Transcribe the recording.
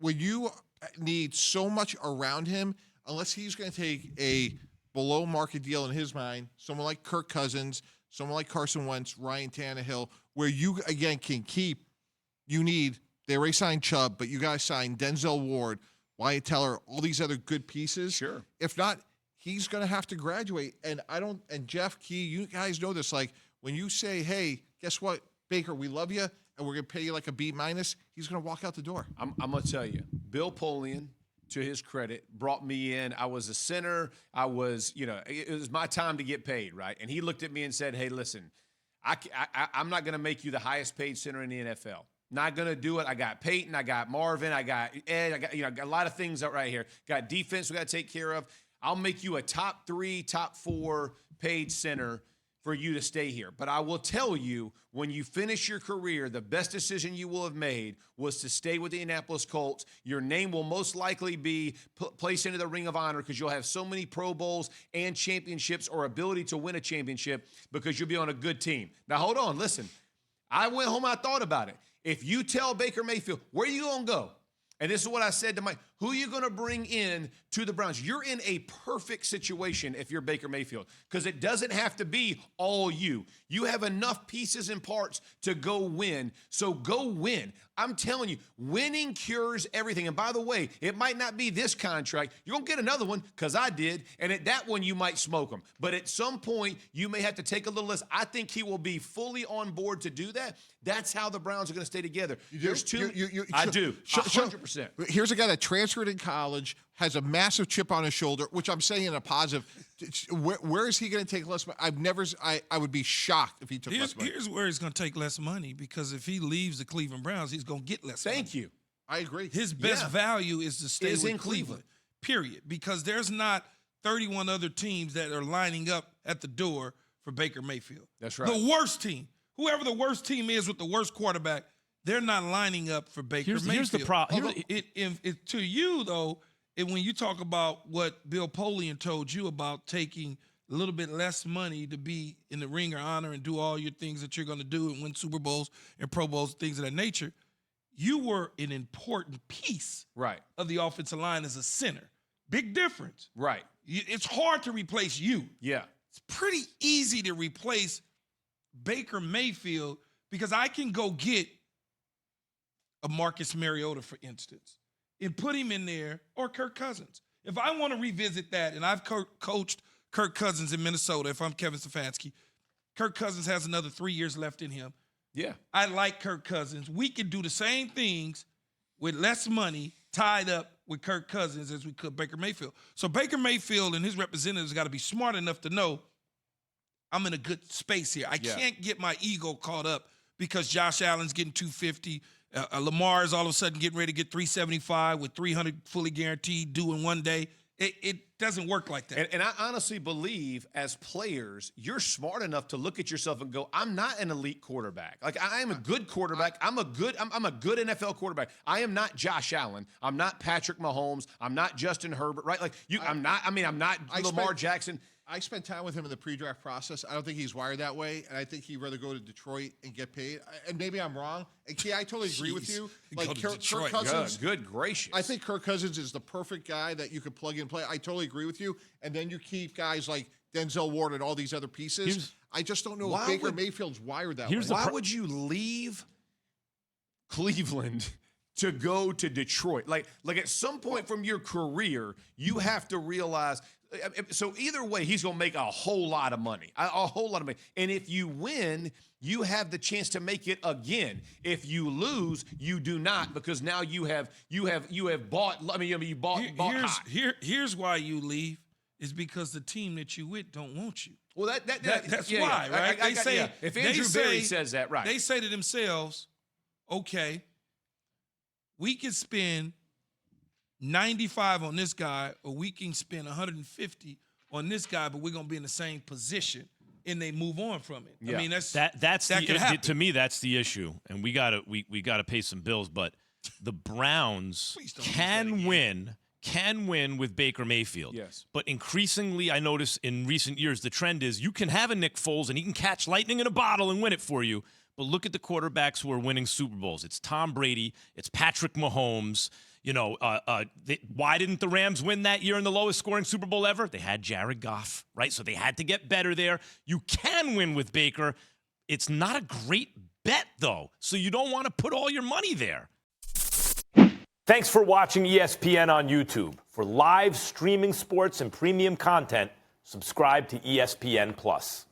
when you need so much around him, unless he's going to take a below market deal in his mind, someone like Kirk Cousins, someone like Carson Wentz, Ryan Tannehill, where you, again, can keep, they already signed Chubb, but you guys signed Denzel Ward, Wyatt Teller, all these other good pieces. Sure. If not, he's going to have to graduate. And Jeff Key, you guys know this, like when you say, hey, guess what, Baker, we love you, and we're going to pay you like a B-, he's going to walk out the door. I'm going to tell you, Bill Polian, to his credit, brought me in. I was a center. I was, it was my time to get paid, right? And he looked at me and said, hey, listen, I'm not going to make you the highest paid center in the NFL. Not going to do it. I got Peyton. I got Marvin. I got Ed. I got a lot of things out right here. Got defense we got to take care of. I'll make you a top 3, top 4 paid center for you to stay here. But I will tell you, when you finish your career, the best decision you will have made was to stay with the Indianapolis Colts. Your name will most likely be placed into the Ring of Honor because you'll have so many Pro Bowls and championships or ability to win a championship because you'll be on a good team. Now, hold on. Listen, I went home. I thought about it. If you tell Baker Mayfield, where are you going to go? And this is what I said to Mike. Who are you going to bring in to the Browns? You're in a perfect situation if you're Baker Mayfield because it doesn't have to be all you. You have enough pieces and parts to go win. So go win. I'm telling you, winning cures everything. And by the way, it might not be this contract. You're going to get another one because I did. And at that one, you might smoke them. But at some point, you may have to take a little less. I think he will be fully on board to do that. That's how the Browns are going to stay together. There's two. I do. 100%. Here's a guy that transferred in college, has a massive chip on his shoulder, which I'm saying in a positive. Where is he going to take less money? I would be shocked if he took less money. Here's where he's going to take less money, because if he leaves the Cleveland Browns, he's going to get less money. Thank you. I agree. His best value is to stay with Cleveland, period, because there's not 31 other teams that are lining up at the door for Baker Mayfield. That's right. The worst team, whoever the worst team is with the worst quarterback, they're not lining up for Baker Mayfield. Here's the problem. To you, though, when you talk about what Bill Polian told you about taking a little bit less money to be in the Ring of Honor and do all your things that you're going to do and win Super Bowls and Pro Bowls, things of that nature, you were an important piece of the offensive line as a center. Big difference. Right. It's hard to replace you. Yeah. It's pretty easy to replace Baker Mayfield because I can go get a Marcus Mariota, for instance, and put him in there, or Kirk Cousins. If I want to revisit that, and I've coached Kirk Cousins in Minnesota, if I'm Kevin Stefanski, Kirk Cousins has another 3 years left in him. Yeah. I like Kirk Cousins. We can do the same things with less money tied up with Kirk Cousins as we could Baker Mayfield. So Baker Mayfield and his representatives got to be smart enough to know I'm in a good space here. I can't get my ego caught up because Josh Allen's getting $250. Lamar is all of a sudden getting ready to get $375 with $300 fully guaranteed due in one day. It doesn't work like that. And I honestly believe as players, you're smart enough to look at yourself and go, I'm not an elite quarterback. Like, I am a good quarterback. I'm a good NFL quarterback. I am not Josh Allen. I'm not Patrick Mahomes. I'm not Justin Herbert, right? Like, I'm not Lamar Jackson. I spent time with him in the pre-draft process. I don't think he's wired that way, and I think he'd rather go to Detroit and get paid. And maybe I'm wrong. And Key, I totally agree with you. Like Kirk Cousins, good gracious. I think Kirk Cousins is the perfect guy that you could plug in and play. I totally agree with you. And then you keep guys like Denzel Ward and all these other pieces. I just don't know if Baker Mayfield's wired that way. Why would you leave Cleveland to go to Detroit? Like at some point from your career, you have to realize. So either way, he's going to make a whole lot of money, a whole lot of money. And if you win, you have the chance to make it again. If you lose, you do not, because now you have bought. I mean, you bought high. Here's why you leave is because the team that you with don't want you. Well, that's why, right? They say if Andrew Berry says that, right? They say to themselves, okay, we can spend 95 on this guy, or we can spend 150 on this guy, but we're gonna be in the same position, and they move on from it. Yeah. I mean, that's to me, that's the issue, and we gotta pay some bills. But the Browns can win with Baker Mayfield. Yes. But increasingly, I notice in recent years, the trend is you can have a Nick Foles and he can catch lightning in a bottle and win it for you. But look at the quarterbacks who are winning Super Bowls. It's Tom Brady. It's Patrick Mahomes. Why didn't the Rams win that year in the lowest scoring Super Bowl ever? They had Jared Goff, right? So they had to get better there. You can win with Baker. It's not a great bet, though. So you don't want to put all your money there. Thanks for watching ESPN on YouTube. For live streaming sports and premium content, subscribe to ESPN Plus.